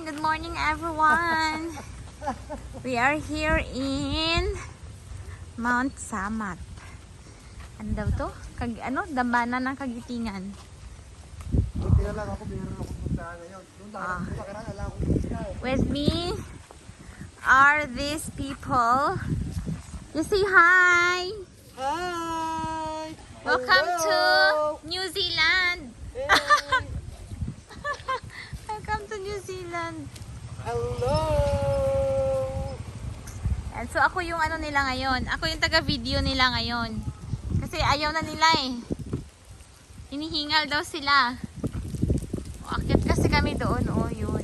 Good morning everyone. We are here in Mount Samat. Ano daw to? Dambana ng Kagitingan. Buti na lang ako, meron ako puntahan ngayon. With me are these people. You say hi. Hi! Welcome to Hello! New Zealand. Hey! Welcome to New Zealand. Hello! And so ako yung nila ngayon. Ako yung taga-video nila ngayon. Kasi ayaw na nila eh. Hinihingal daw sila. Akit kasi kami doon. Oh, yun.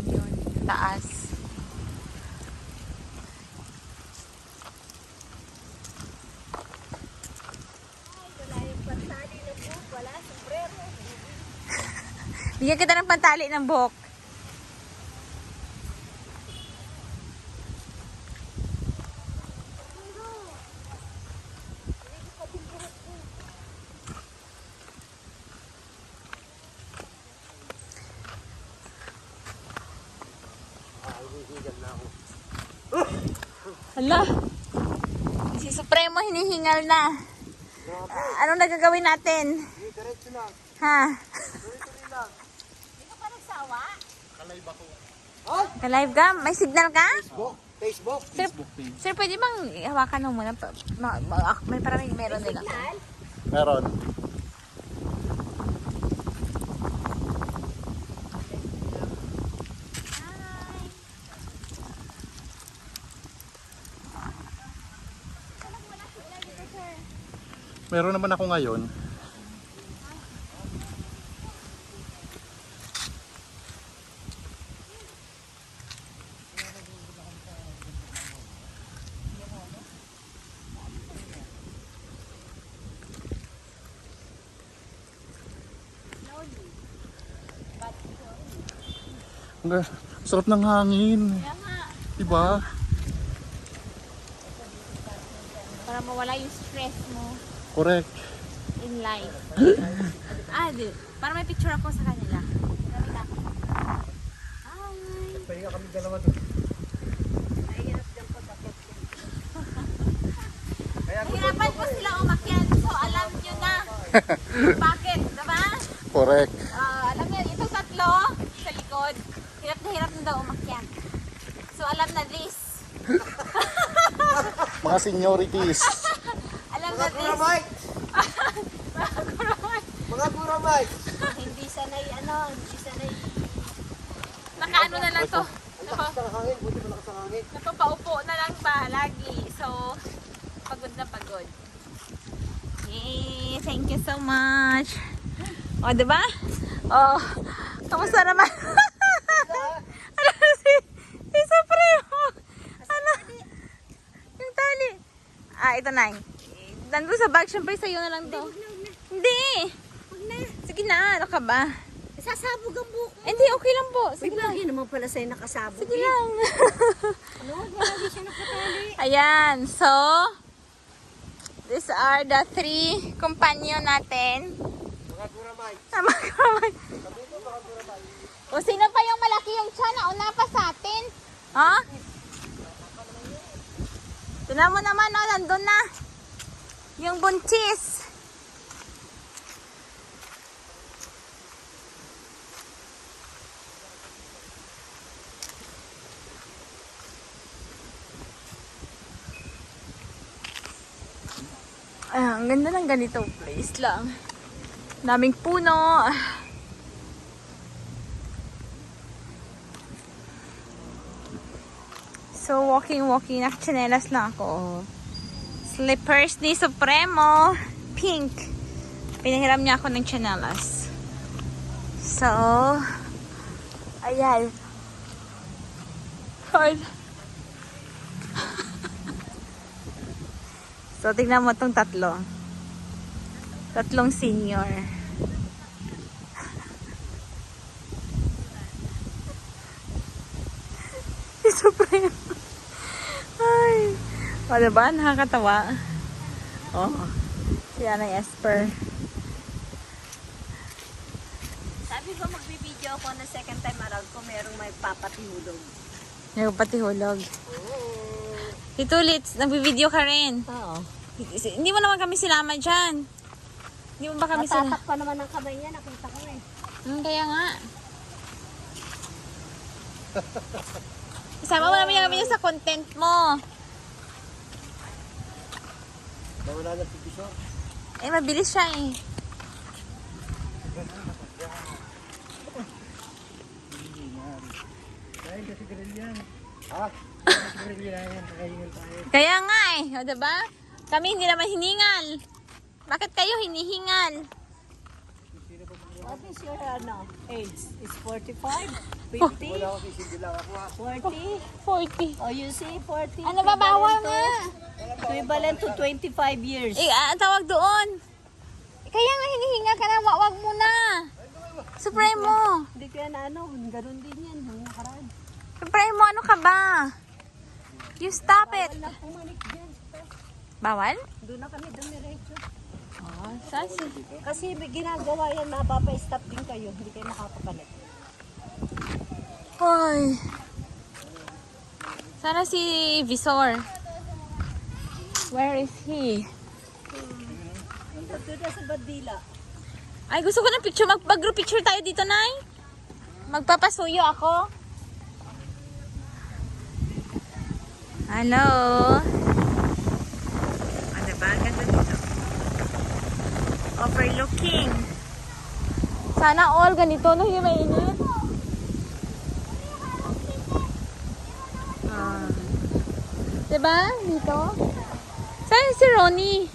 Taas. Bigyan kita ng pantali ng buhok. Hala, si Supremo hinihingal na. Anong nagagawin natin? Diretso lang. Ha? Diretso lang. Hindi ka pa nagsawa? Kalive ako. Ka-live ka? May signal ka? Facebook? Sir, pwede bang hawakan mo muna? May parang meron nila. Meron. Meron naman ako ngayon. Sarap ng hangin. Diba? Para mawala yung stress mo Correct. in life. Para may picture ako sa kanila. Hi! Pahinga kami dalawa doon. Hirapan po sila umakyat. So, alam nyo na. Bakit? Diba? Correct. Alam nyo, itong tatlo sa likod, hirap na daw umakyat. So, alam na this. Mga seniorities. Alam na this. Mga kuramay. Hindi sanay. Nakaano na lang to. Lakas ng hangin. Buti malakas ang hangin. Napapaupo na lang ba lagi. So, pagod na pagod. Yay! Thank you so much. O, diba? O, kamusta naman? Ano si Supremo? Ano? Yung tali. Ito na. Nandun sa bag, syempre sa'yo na lang to. Hindi. Sige na, ano ka ba? Sasabog ang buhok mo. Hindi, okay lang po. Sige lang. Lagi naman pala sa'yo nakasabog. Sige lang. Ano? Lagi siya nakatali. Ayan, so these are the 3 companion natin. Mga kuramay. Mga kuramay. O sino pa yung malaki yung tiyan? Nauna pa sa atin. Ha? Tignan mo naman, oh, nandun na. Yung buntis. Ang ganda ng ganitong place lang. Daming puno. So, walking. Nakachinelas lang ako. Slippers ni Supremo. Pink. Pinahiram niya ako ng chinelas. So, ayan. Hard. So, tignan mo itong tatlo. Tatlong senior. Si Supremo. Ay. O, diba? Nakakatawa. Oh. Si Anay Esper. Sabi ko magbibideo nag-video ako na second time around ko, merong may papatihulog. Nagpatihulog. Tito Litz, nagbi-video ka rin. Oo. Hindi mo naman kami sinama dyan. Hindi mo ba kami sinama? Natatak pa naman ang kamay niya, nakita ko eh. Kaya nga. Isama mo namin kami sa content mo. Nawala na si Biso. Eh, mabilis siya eh. Dahil kasi grill yan. Ha? Kasi grill yan. Kakahingal tayo. Kaya nga eh. O, diba? Kami hindi naman hiningal. Bakit kayo hinihingal? What is your age? Is 45? 50? Wala ako sisigil lang ako ha. 40? 40. Oh, you see, 40. Ano ba? Bawal nga. Equivalent to 25 years. Eh, tawag doon. Kaya nga hinihinga ka na. Wag mo na. Supremo. Hindi ko yan ganun din yan. Nung nakaraan. Supremo, ano ka ba? You stop it. Wala pumanik dyan. Bawal? Doon na kami dumiretso. Oh, sasi. Kasi may ginagawa yan, mapapa-stop din kayo. Hindi kayo makakapalit. Hoy. Sana si Visor. Where is he? Doon na sa Badila. Ay, gusto ko ng picture. Mag-group picture tayo dito, Nay. Magpapasuyo ako. Hello. Ano ba? Ganda dito. Overlooking. Sana all ganito, no? Hindi mainit. Diba? Dito? Saan si Ronnie?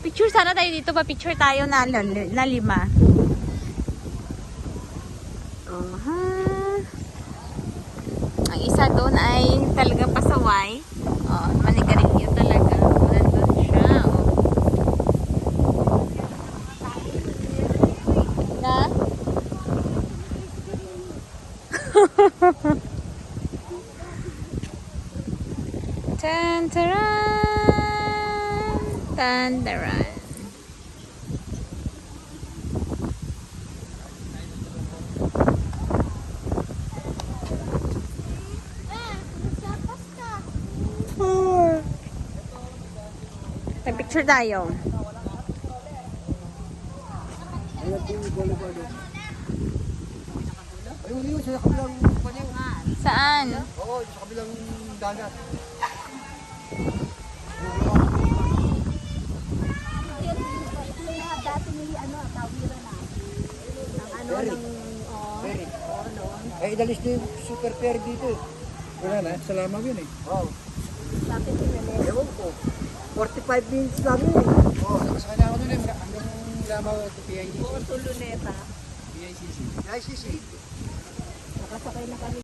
Picture sana tayo dito. Pa-picture tayo na 5. Ang isa doon ay talagang pasaway. Oh, manigarilyo talaga. Nandun siya. Oh. Na? Tantaran! Tantaran! May picture tayo. Ayun po yung volleyball doon. Ayun yun, sa kabilang panyo. Saan? Oo, sa kabilang dagat. Dati nili tawiran na. Ferry. Ferry. Eh, inalis na yung super ferry dito eh. Wala na, sa Lamag yun eh. Oo. Bakit pinalis? Ewan ko. 45 minutes lang yun eh. Oo, nakasakay na ako dun eh. Hanggang Lamag at PICC. Tuluneta. PICC. PICC. Nakasakay na kami.